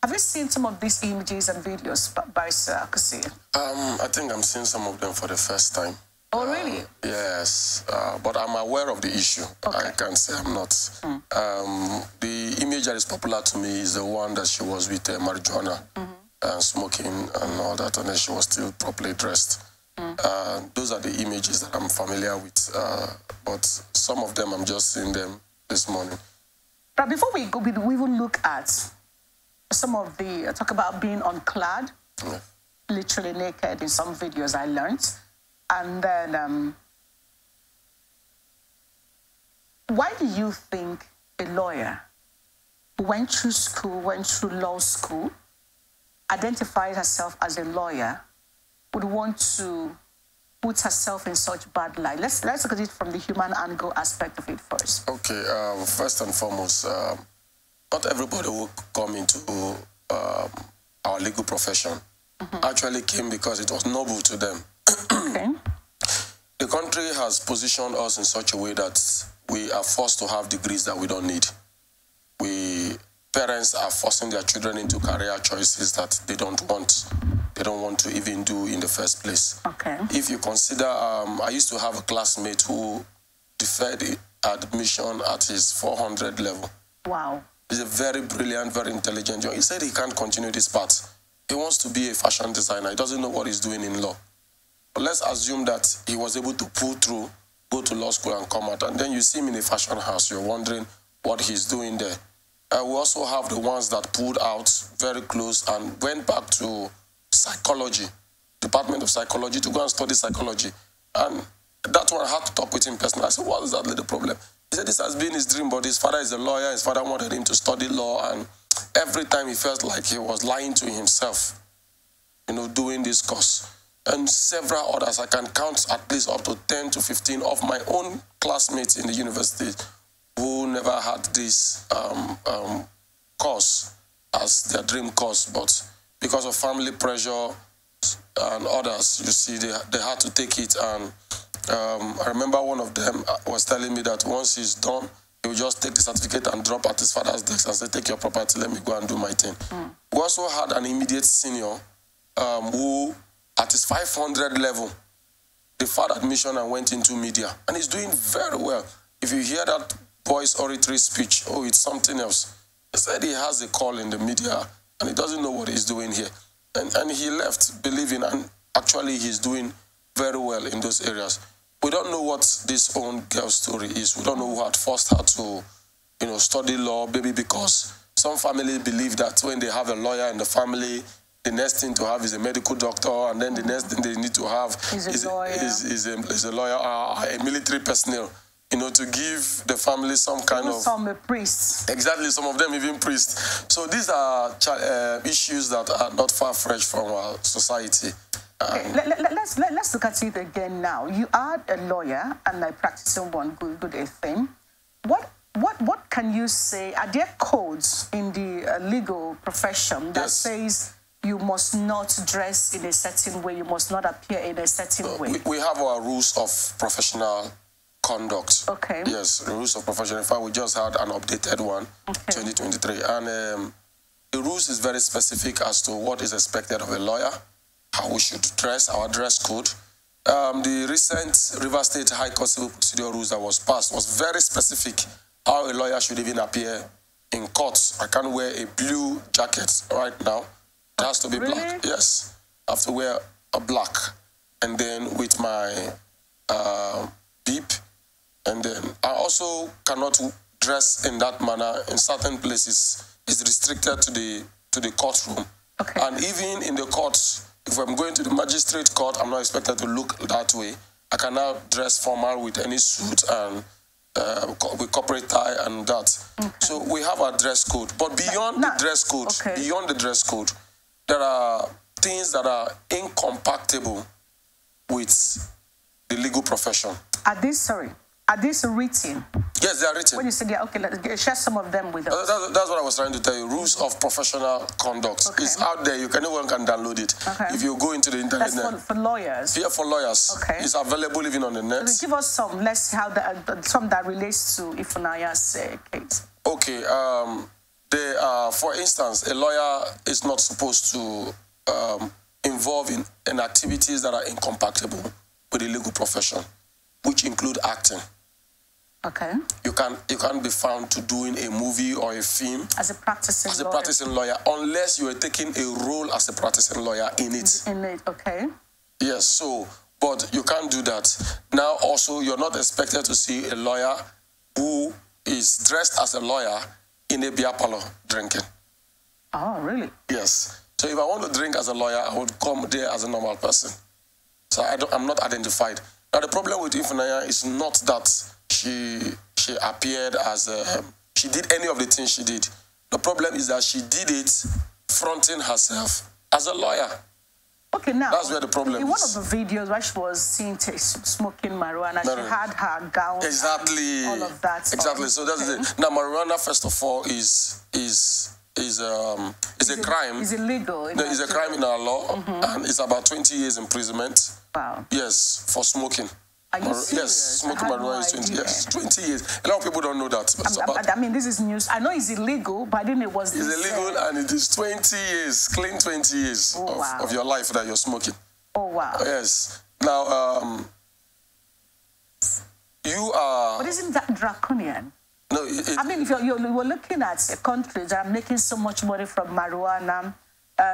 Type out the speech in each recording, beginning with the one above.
Have you seen some of these images and videos by Sir Akasi? I think I'm seeing some of them for the first time. Oh, really? Yes, but I'm aware of the issue. Okay. I can't say I'm not. The image that is popular to me is the one that she was with marijuana and smoking and all that, and then she was still properly dressed. Those are the images that I'm familiar with, but some of them I'm just seeing them this morning. But before we go, we even look at some of the, talk about being unclad, literally naked in some videos I learned. And then, why do you think a lawyer who went through school, went through law school, identifies herself as a lawyer, would want to put herself in such bad light? Let's look at it from the human angle aspect of it first. Okay, first and foremost, not everybody who come into our legal profession actually came because it was noble to them. Okay. The country has positioned us in such a way that we are forced to have degrees that we don't need. Parents are forcing their children into career choices that they don't want to even do in the first place. Okay. If you consider, I used to have a classmate who deferred admission at his 400 level. Wow. He's a very brilliant, very intelligent young. He said he can't continue this path. He wants to be a fashion designer. He doesn't know what he's doing in law. But let's assume that he was able to pull through, go to law school and come out. And then you see him in a fashion house. You're wondering what he's doing there. We also have the ones that pulled out very close and went back to psychology, Department of Psychology, to go and study psychology. And that one, I had to talk with him personally. I said, what is that little problem? He said this has been his dream, but his father is a lawyer. His father wanted him to study law, and every time he felt like he was lying to himself, doing this course. And several others, I can count at least up to 10 to 15 of my own classmates in the university who never had this course as their dream course, but because of family pressure and others, you see, they had to take it. And I remember one of them was telling me that once he's done, he will just take the certificate and drop at his father's desk and say, take your property, let me go and do my thing. We also had an immediate senior who, at his 500 level, deferred admission and went into media. And he's doing very well. If you hear that boy's oratory speech, oh, it's something else. He said he has a call in the media and he doesn't know what he's doing here. And he left believing, and actually he's doing very well in those areas. We don't know what this own girl's story is. We don't know who had forced her to, study law, maybe because some families believe that when they have a lawyer in the family, the next thing to have is a medical doctor, and then the next thing they need to have is a lawyer, a military personnel, to give the family some kind of... Some priests. Exactly, some of them even priests. So these are issues that are not far-fetched from our society. Okay, let's look at it again now. You are a lawyer and I practice one good thing. What can you say? Are there codes in the legal profession that says you must not dress in a certain way, you must not appear in a certain way? We have our rules of professional conduct. Okay. Yes, the rules of profession. In fact, we just had an updated one, 2023. And the rules is very specific as to what is expected of a lawyer, how we should dress, our dress code. The recent Rivers State High Court Civil Procedure rules that was passed was very specific how a lawyer should even appear in courts. I can't wear a blue jacket right now. It has to be black. Yes. I have to wear a black. And then with my beep. And then I also cannot dress in that manner in certain places. It's restricted to the courtroom. Okay. And even in the courts, if I'm going to the magistrate court, I'm not expected to look that way. I can now dress formal with any suit and with corporate tie and that. Okay. So we have our dress code. But beyond the dress code, there are things that are incompatible with the legal profession. Are these written? Yes, they are written. When you say okay, let's share some of them with us. That's what I was trying to tell you. Rules of professional conduct. Okay. It's out there. Anyone can download it. Okay. If you go into the internet. That's for lawyers? Yeah, for lawyers. Okay. It's available even on the net. So give us some. Let's see how some that relates to Ifunanya's case. Okay. For instance, a lawyer is not supposed to involve in activities that are incompatible with the legal profession, which include acting. Okay. You can't be found to doing a movie or a film as a practicing lawyer unless you are taking a role as a practicing lawyer in it. Okay. Yes, so, but you can't do that. Now also, you're not expected to see a lawyer who is dressed as a lawyer in a beer parlor drinking. Oh, really? Yes. So if I want to drink as a lawyer, I would come there as a normal person. So I'm not identified. Now the problem with Ifunanya is not that she appeared as she did any of the things she did. The problem is that she did it fronting herself as a lawyer. Okay, now that's where the problem is. In one of the videos where she was seen smoking marijuana, she had her gown. Exactly. All of that. Exactly. So that's it. Now marijuana, first of all, is a crime. It's illegal. It's a crime in our law, and it's about 20 years imprisonment. Wow. Yes, for smoking. Are you serious? Yes, smoking marijuana is 20 years. 20 years. A lot of people don't know that. I mean, this is news. I know it's illegal, but I didn't know it was. It's illegal, and it is 20 years, clean 20 years of your life that you're smoking. Oh, wow. Yes. Now, you are... But isn't that draconian? No, I mean, if you're looking at countries that are making so much money from marijuana,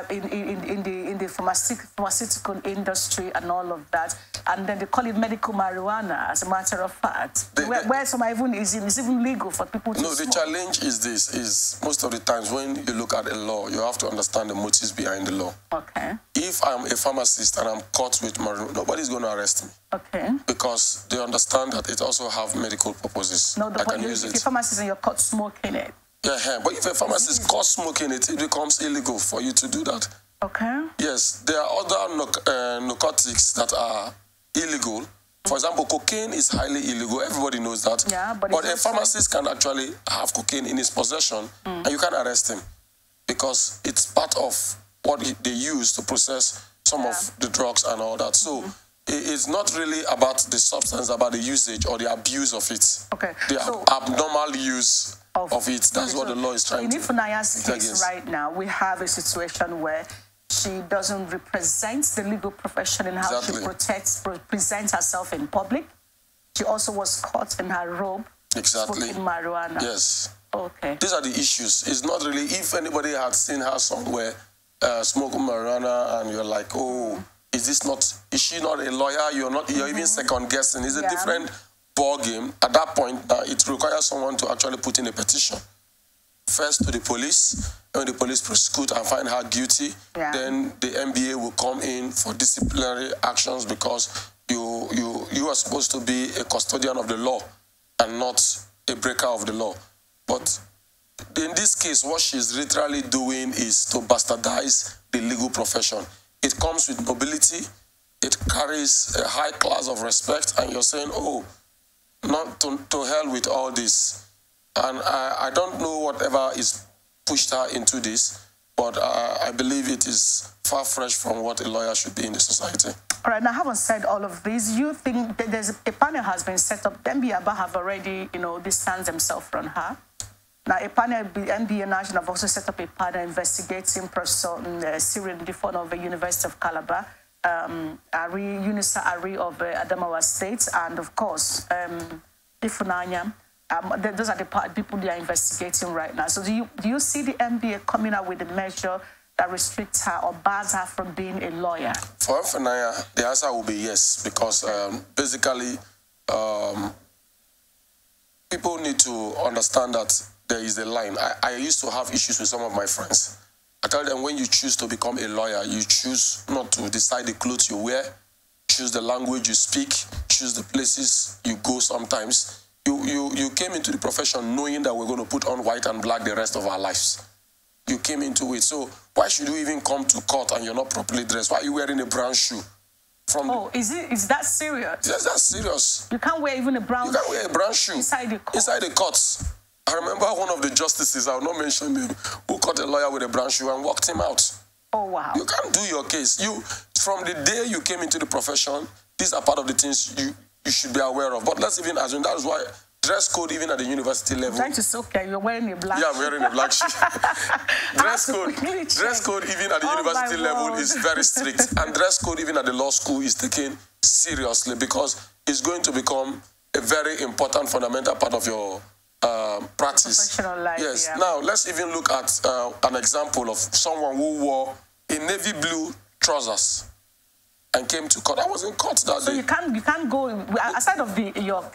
in the pharmaceutical industry and all of that, and then they call it medical marijuana, as a matter of fact, where some even it's even legal for people to smoke. The challenge is this, is most of the times when you look at a law, you have to understand the motives behind the law. Okay. If I'm a pharmacist and I'm caught with marijuana, nobody's going to arrest me. Okay. Because they understand that it also have medical purposes. No, if you're a pharmacist and you're caught smoking it. Yeah, but if a pharmacist caught smoking it, it becomes illegal for you to do that. Okay. Yes, there are other narcotics that are illegal. For example, cocaine is highly illegal. Everybody knows that. Yeah, but a pharmacist can actually have cocaine in his possession, and you can't arrest him because it's part of what they use to process some of the drugs and all that. So it's not really about the substance, about the usage or the abuse of it. Okay. The abnormal use of it. That's what the law is trying to do. In Ifunanya's case right now, we have a situation where she doesn't represent the legal profession in how she presents herself in public. She also was caught in her robe smoking marijuana. Yes. Okay. These are the issues. It's not really, if anybody had seen her somewhere smoking marijuana and you're like, oh, is she not a lawyer? You're even second guessing. It's a different ball game. At that point, it requires someone to actually put in a petition. First to the police. When the police prosecute and find her guilty, then the NBA will come in for disciplinary actions because you are supposed to be a custodian of the law and not a breaker of the law. But in this case, what she's literally doing is to bastardize the legal profession. It comes with nobility. It carries a high class of respect, and you're saying, oh, not to hell with all this. And I don't know whatever is pushed her into this, but I believe it is far fresh from what a lawyer should be in the society. All right, now having said all of this, you think that there's a panel has been set up, the NBA have already, distanced themselves from her. Now, a panel, the NBA National have also set up a panel investigating Professor Cyril Difon of the University of Calabar, Unisa Ari of Adamawa State, and of course, Ifunanya. Those are the people they are investigating right now. So do you see the NBA coming out with a measure that restricts her or bars her from being a lawyer? For Ifunanya, the answer will be yes, because basically people need to understand that there is a line. I used to have issues with some of my friends. I tell them, when you choose to become a lawyer, you choose not to decide the clothes you wear, choose the language you speak, choose the places you go sometimes. You came into the profession knowing that we're going to put on white and black the rest of our lives. You came into it. So why should you even come to court and you're not properly dressed? Why are you wearing a brown shoe? Is that serious? Yes, that's serious. You can't wear even a brown shoe? You can't wear a brown shoe. Inside the court? Inside the courts. I remember one of the justices, I will not mention him, who caught a lawyer with a brown shoe and walked him out. Oh, wow. You can't do your case. From the day you came into the profession, these are part of the things you should be aware of. But let's even assume that is why Dress code even at the university level. Trying to soak that you're wearing a black. Yeah, I'm wearing a black shirt. Dress code even at the university level is very strict, and dress code even at the law school is taken seriously because it's going to become a very important fundamental part of your practice. Professional life. Yes. Yeah. Now let's even look at an example of someone who wore a navy blue trousers and came to court. I was in court that day. So you can't go aside of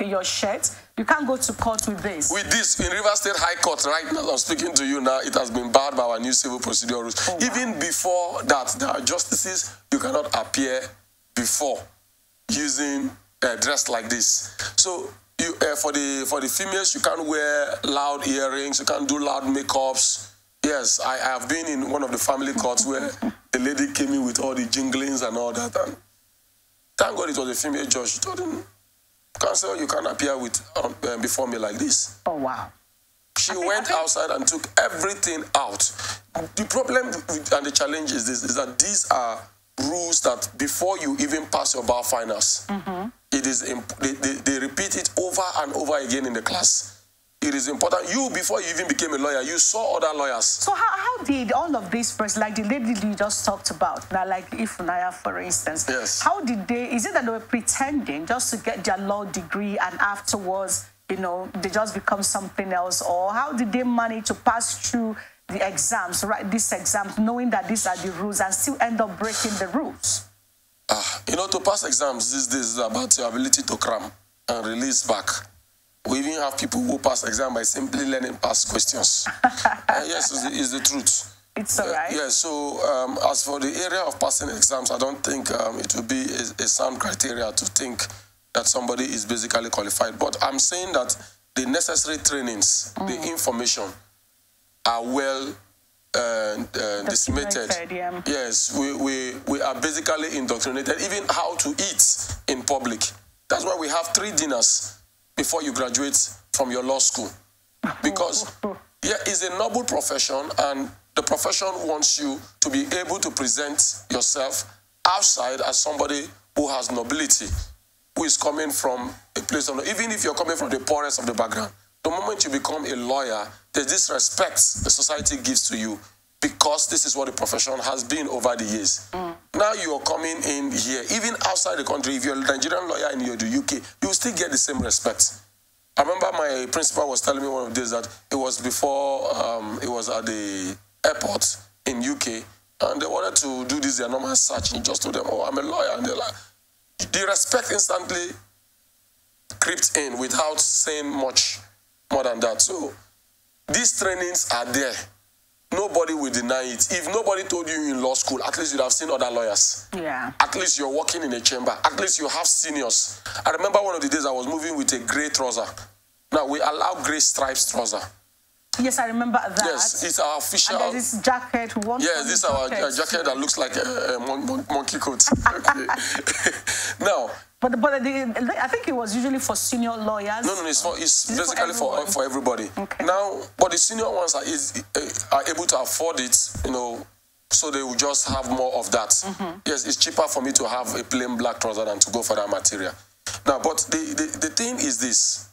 your shirt. You can't go to court with this. With this in River State High Court right now, I'm speaking to you now. It has been barred by our new civil procedure rules. Oh, wow. Even before that, there are justices you cannot appear before using dress like this. So you for the females, you can't wear loud earrings. You can't do loud makeups. Yes, I have been in one of the family courts where the lady came in with all the jinglings and all that. And thank God it was a female judge. She told him, "Counsel, you can't appear with before me like this." Oh, wow. She went outside and took everything out. The problem and the challenge is this, is that these are rules that before you even pass your bar finals, it is they repeat it over and over again in the class. It is important. You, before you even became a lawyer, you saw other lawyers. So how did all of this first, like the lady you just talked about, now like Ifunanya, for instance, yes. How did they, is it that they were pretending just to get their law degree and afterwards, you know, they just become something else? Or how did they manage to pass through the exams, write these exams, knowing that these are the rules and still end up breaking the rules? You know, to pass exams these days is about your ability to cram and release back. We even have people who pass exam by simply learning past questions. Yes, it's the truth. It's all right. Yeah, so as for the area of passing exams, I don't think it would be a sound criteria to think that somebody is basically qualified. But I'm saying that the necessary trainings, the information are well disseminated. Yeah. Yes, we are basically indoctrinated, even how to eat in public. That's why we have 3 dinners before you graduate from your law school. Because yeah, it's a noble profession, and the profession wants you to be able to present yourself outside as somebody who has nobility, who is coming from a place of, even if you're coming from the poorest of the background. The moment you become a lawyer, there's this respect the society gives to you because this is what the profession has been over the years. Now you're coming in here, even outside the country, if you're a Nigerian lawyer and you're the UK, you will still get the same respect. I remember my principal was telling me one of the days that it was before, it was at the airport in UK, and they wanted to do this, their normal search, and he just told them, "Oh, I'm a lawyer," and they're like, the respect instantly crept in without saying much more than that. So these trainings are there. Nobody will deny it. If nobody told you in law school, at least you'd have seen other lawyers. Yeah. At least you're working in a chamber. At least you have seniors. I remember one of the days I was moving with a grey trouser. Now, we allow grey stripes trouser. Yes, I remember that. Yes, it's our official. And there's this jacket. Yes, this is our jacket that looks like a monkey coat. Okay. Now. But I think it was usually for senior lawyers. No, it's basically for everybody. Okay. Now, but the senior ones are able to afford it, you know, so they will just have more of that. Yes, it's cheaper for me to have a plain black trouser than to go for that material. Now, but the thing is this.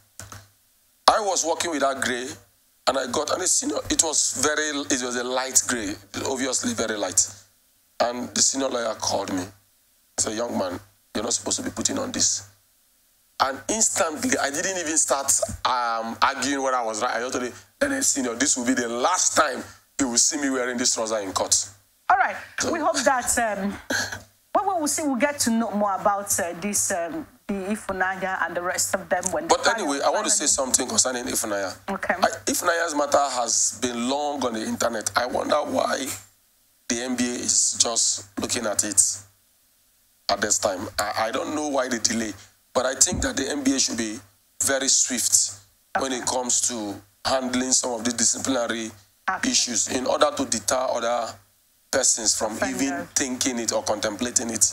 I was working with that grey, and I got, and the senior, it was a light grey, obviously very light. And the senior lawyer called me. He said, "Young man, you're not supposed to be putting on this." And instantly, I didn't even start arguing whether I was right. I just told him, "Senior, this will be the last time you will see me wearing this trouser in court." All right. So we hope that we'll get to know more about this, the Ifunanya and the rest of them. But anyway, I want to say something concerning Ifunanya. Okay. Ifunanya's matter has been long on the internet. I wonder why the NBA is just looking at it at this time. I don't know why the delay, but I think that the NBA should be very swift when it comes to handling some of the disciplinary issues in order to deter other persons from even thinking it or contemplating it.